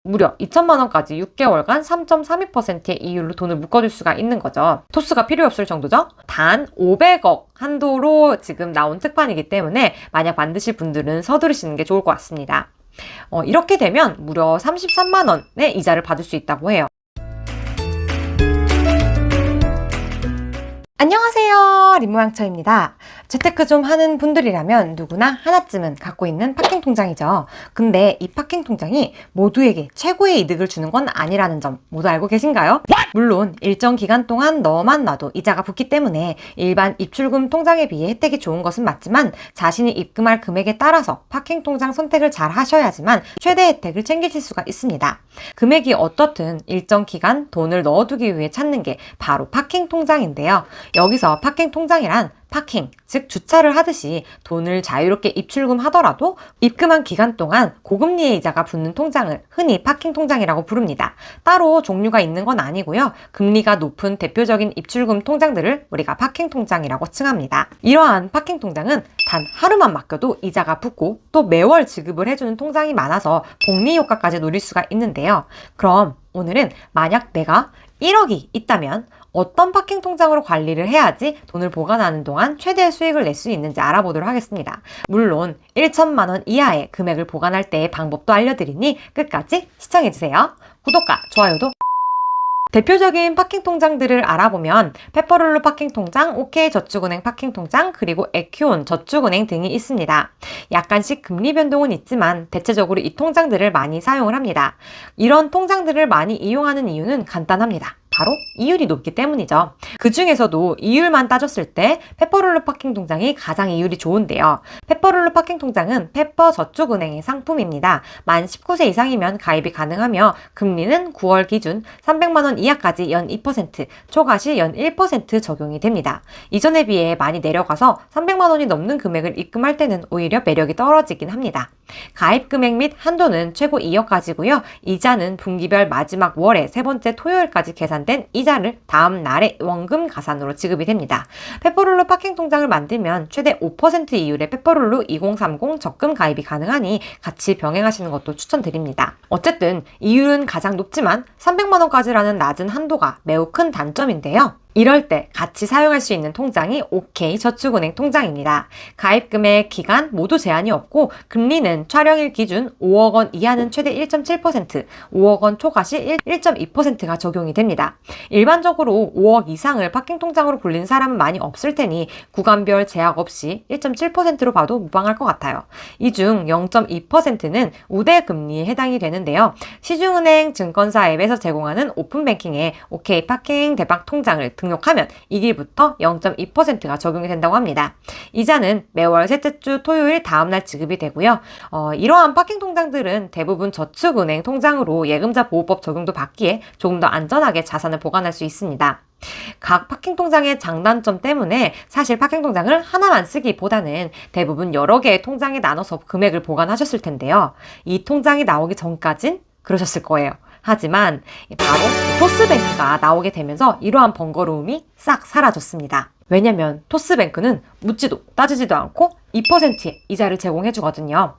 무려 2천만 원까지 6개월간 3.32%의 이율로 돈을 묶어줄 수가 있는 거죠. 토스가 필요 없을 정도죠. 단 500억 한도로 지금 나온 특판이기 때문에 만약 만드실 분들은 서두르시는 게 좋을 것 같습니다. 이렇게 되면 무려 33만 원의 이자를 받을 수 있다고 해요. 안녕하세요, 림모양처입니다. 재테크 좀 하는 분들이라면 누구나 하나쯤은 갖고 있는 파킹 통장이죠. 근데 이 파킹 통장이 모두에게 최고의 이득을 주는 건 아니라는 점 모두 알고 계신가요? 물론 일정 기간 동안 넣어만 놔도 이자가 붙기 때문에 일반 입출금 통장에 비해 혜택이 좋은 것은 맞지만 자신이 입금할 금액에 따라서 파킹 통장 선택을 잘 하셔야지만 최대 혜택을 챙기실 수가 있습니다. 금액이 어떻든 일정 기간 돈을 넣어두기 위해 찾는 게 바로 파킹 통장인데요. 여기서 파킹 통장이란 파킹, 즉 주차를 하듯이 돈을 자유롭게 입출금 하더라도 입금한 기간 동안 고금리의 이자가 붙는 통장을 흔히 파킹 통장이라고 부릅니다. 따로 종류가 있는 건 아니고요. 금리가 높은 대표적인 입출금 통장들을 우리가 파킹 통장이라고 칭합니다. 이러한 파킹 통장은 단 하루만 맡겨도 이자가 붙고 또 매월 지급을 해주는 통장이 많아서 복리 효과까지 노릴 수가 있는데요. 그럼 오늘은 만약 내가 1억이 있다면 어떤 파킹 통장으로 관리를 해야지 돈을 보관하는 동안 최대의 수익을 낼 수 있는지 알아보도록 하겠습니다. 물론 1천만 원 이하의 금액을 보관할 때의 방법도 알려드리니 끝까지 시청해주세요. 구독과 좋아요도. 대표적인 파킹 통장들을 알아보면 페퍼룰루 파킹 통장, OK저축은행 파킹 통장, 그리고 에큐온 저축은행 등이 있습니다. 약간씩 금리 변동은 있지만 대체적으로 이 통장들을 많이 사용을 합니다. 이런 통장들을 많이 이용하는 이유는 간단합니다. 바로 이율이 높기 때문이죠. 그 중에서도 이율만 따졌을 때 페퍼룰루 파킹 통장이 가장 이율이 좋은데요. 페퍼룰루 파킹 통장은 페퍼저축은행의 상품입니다. 만 19세 이상이면 가입이 가능하며 금리는 9월 기준 300만 원 이하까지 연 2%, 초과시 연 1% 적용이 됩니다. 이전에 비해 많이 내려가서 300만 원이 넘는 금액을 입금할 때는 오히려 매력이 떨어지긴 합니다. 가입 금액 및 한도는 최고 2억까지고요. 이자는 분기별 마지막 월의 세 번째 토요일까지 계산된 이자를 다음 날에 원금 가산으로 지급이 됩니다. 페퍼룰루 파킹 통장을 만들면 최대 5% 이율의 페퍼룰루 2030 적금 가입이 가능하니 같이 병행하시는 것도 추천드립니다. 어쨌든 이율은 가장 높지만 300만 원까지라는 낮은 한도가 매우 큰 단점인데요. 이럴 때 같이 사용할 수 있는 통장이 OK저축은행 통장입니다. 가입금액, 기간 모두 제한이 없고 금리는 촬영일 기준 5억 원 이하는 최대 1.7%, 5억 원 초과시 1.2%가 적용이 됩니다. 일반적으로 5억 이상을 파킹 통장으로 굴리는 사람은 많이 없을 테니 구간별 제약 없이 1.7%로 봐도 무방할 것 같아요. 이 중 0.2%는 우대 금리에 해당이 되는데요. 시중은행, 증권사 앱에서 제공하는 오픈뱅킹에 OK 파킹 대박 통장을 등록하면 이 길부터 0.2%가 적용이 된다고 합니다. 이자는 매월 셋째 주 토요일 다음날 지급이 되고요. 이러한 파킹 통장들은 대부분 저축은행 통장으로 예금자 보호법 적용도 받기에 조금 더 안전하게 자산을 보관할 수 있습니다. 각 파킹 통장의 장단점 때문에 사실 파킹 통장을 하나만 쓰기보다는 대부분 여러 개의 통장에 나눠서 금액을 보관하셨을 텐데요. 이 통장이 나오기 전까진 그러셨을 거예요. 하지만 바로 토스뱅크가 나오게 되면서 이러한 번거로움이 싹 사라졌습니다. 왜냐면 토스뱅크는 묻지도 따지지도 않고 2%의 이자를 제공해 주거든요.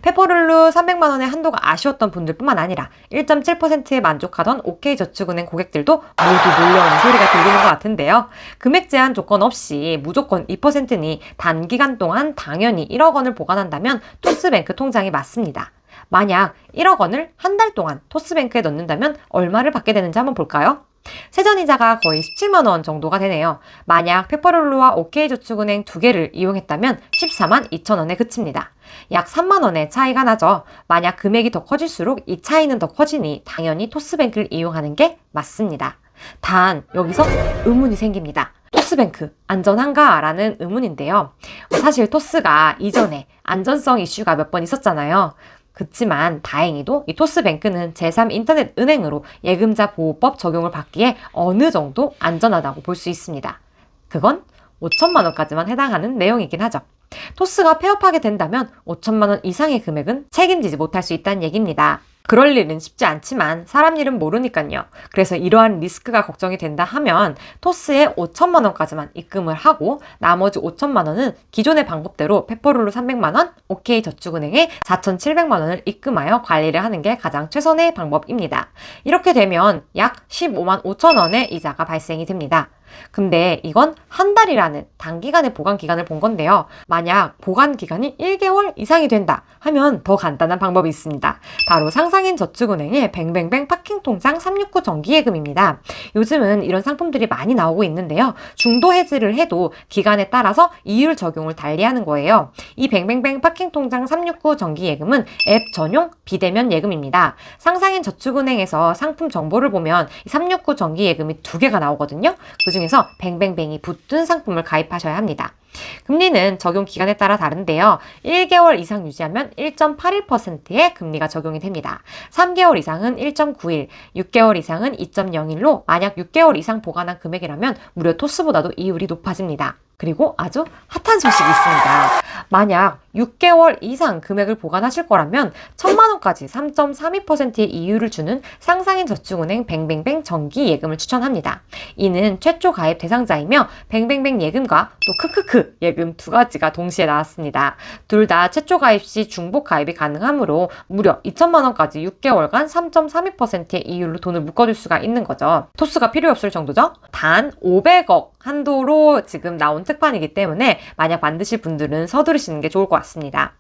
페퍼룰루 300만 원의 한도가 아쉬웠던 분들뿐만 아니라 1.7%에 만족하던 OK저축은행 고객들도 모두 몰려오는 소리가 들리는 것 같은데요. 금액 제한 조건 없이 무조건 2%니 단기간 동안 당연히 1억 원을 보관한다면 토스뱅크 통장이 맞습니다. 만약 1억 원을 한 달 동안 토스뱅크에 넣는다면 얼마를 받게 되는지 한번 볼까요? 세전이자가 거의 17만 원 정도가 되네요. 만약 페퍼룰루와 OK저축은행 두 개를 이용했다면 14만 2천 원에 그칩니다. 약 3만 원의 차이가 나죠. 만약 금액이 더 커질수록 이 차이는 더 커지니 당연히 토스뱅크를 이용하는 게 맞습니다. 단 여기서 의문이 생깁니다. 토스뱅크 안전한가? 라는 의문인데요. 사실 토스가 이전에 안전성 이슈가 몇 번 있었잖아요. 그치만 다행히도 이 토스뱅크는 제3인터넷은행으로 예금자 보호법 적용을 받기에 어느 정도 안전하다고 볼 수 있습니다. 그건 5천만 원까지만 해당하는 내용이긴 하죠. 토스가 폐업하게 된다면 5천만 원 이상의 금액은 책임지지 못할 수 있다는 얘기입니다. 그럴 일은 쉽지 않지만 사람 일은 모르니까요. 그래서 이러한 리스크가 걱정이 된다 하면 토스에 5천만 원까지만 입금을 하고 나머지 5천만 원은 기존의 방법대로 페퍼룰루 300만 원, OK저축은행에 4,700만 원을 입금하여 관리를 하는 게 가장 최선의 방법입니다. 이렇게 되면 약 15만 5천 원의 이자가 발생이 됩니다. 근데 이건 한 달이라는 단기간의 보관 기간을 본 건데요. 만약 보관 기간이 1개월 이상이 된다 하면 더 간단한 방법이 있습니다. 바로 상상인 저축은행의 뱅뱅뱅 파킹통장 369 정기예금입니다. 요즘은 이런 상품들이 많이 나오고 있는데요. 중도 해지를 해도 기간에 따라서 이율 적용을 달리하는 거예요. 이 뱅뱅뱅 파킹통장 369 정기예금은 앱 전용 비대면 예금입니다. 상상인 저축은행에서 상품 정보를 보면 369 정기예금이 2개가 나오거든요. 그중에서 뱅뱅뱅이 붙은 상품을 가입하셔야 합니다. 금리는 적용 기간에 따라 다른데요. 1개월 이상 유지하면 1.81%의 금리가 적용이 됩니다. 3개월 이상은 1.91, 6개월 이상은 2.01로 만약 6개월 이상 보관한 금액이라면 무려 토스보다도 이율이 높아집니다. 그리고 아주 핫한 소식이 있습니다. 만약 6개월 이상 금액을 보관하실 거라면 1,000만 원까지 3.32%의 이율을 주는 상상인 저축은행 뱅뱅뱅 정기 예금을 추천합니다. 이는 최초 가입 대상자이며 뱅뱅뱅 예금과 또 크크크 예금 2가지가 동시에 나왔습니다. 둘 다 최초 가입 시 중복 가입이 가능하므로 무려 2,000만 원까지 6개월간 3.32%의 이율로 돈을 묶어줄 수가 있는 거죠. 토스가 필요 없을 정도죠. 단 500억 한도로 지금 나온 특판이기 때문에 만약 만드실 분들은 서두르시는 게 좋을 것 같습니다.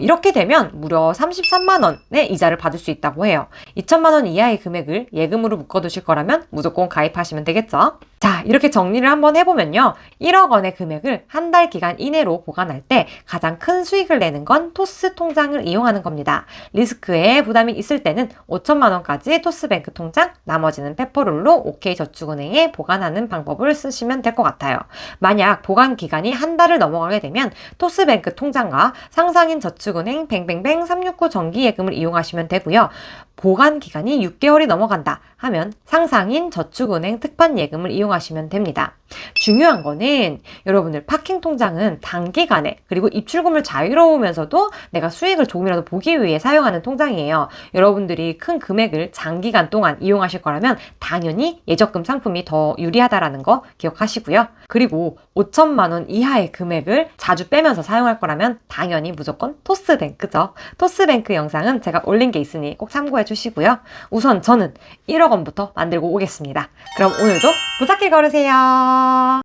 이렇게 되면 무려 33만 원의 이자를 받을 수 있다고 해요. 2천만 원 이하의 금액을 예금으로 묶어두실 거라면 무조건 가입하시면 되겠죠. 자, 이렇게 정리를 한번 해보면요. 1억 원의 금액을 한 달 기간 이내로 보관할 때 가장 큰 수익을 내는 건 토스 통장을 이용하는 겁니다. 리스크에 부담이 있을 때는 5천만 원까지 토스뱅크 통장, 나머지는 페퍼룰루 OK저축은행에 보관하는 방법을 쓰시면 될 것 같아요. 만약 보관 기간이 한 달을 넘어가게 되면 토스뱅크 통장과 상상인 저축은행 뱅뱅뱅 369 정기예금을 이용하시면 되고요. 보관 기간이 6개월이 넘어간다 하면 상상인 저축은행 특판예금을 이용하시면 됩니다. 중요한 거는 여러분들 파킹 통장은 단기간에 그리고 입출금을 자유로우면서도 내가 수익을 조금이라도 보기 위해 사용하는 통장이에요. 여러분들이 큰 금액을 장기간 동안 이용하실 거라면 당연히 예적금 상품이 더 유리하다라는 거 기억하시고요. 그리고 5천만 원 이하의 금액을 자주 빼면서 사용할 거라면 당연히 무조건 토스뱅크죠. 토스뱅크 영상은 제가 올린 게 있으니 꼭 참고해 주시고요. 우선 저는 1억 원부터 만들고 오겠습니다. 그럼 오늘도 무작게 걸으세요.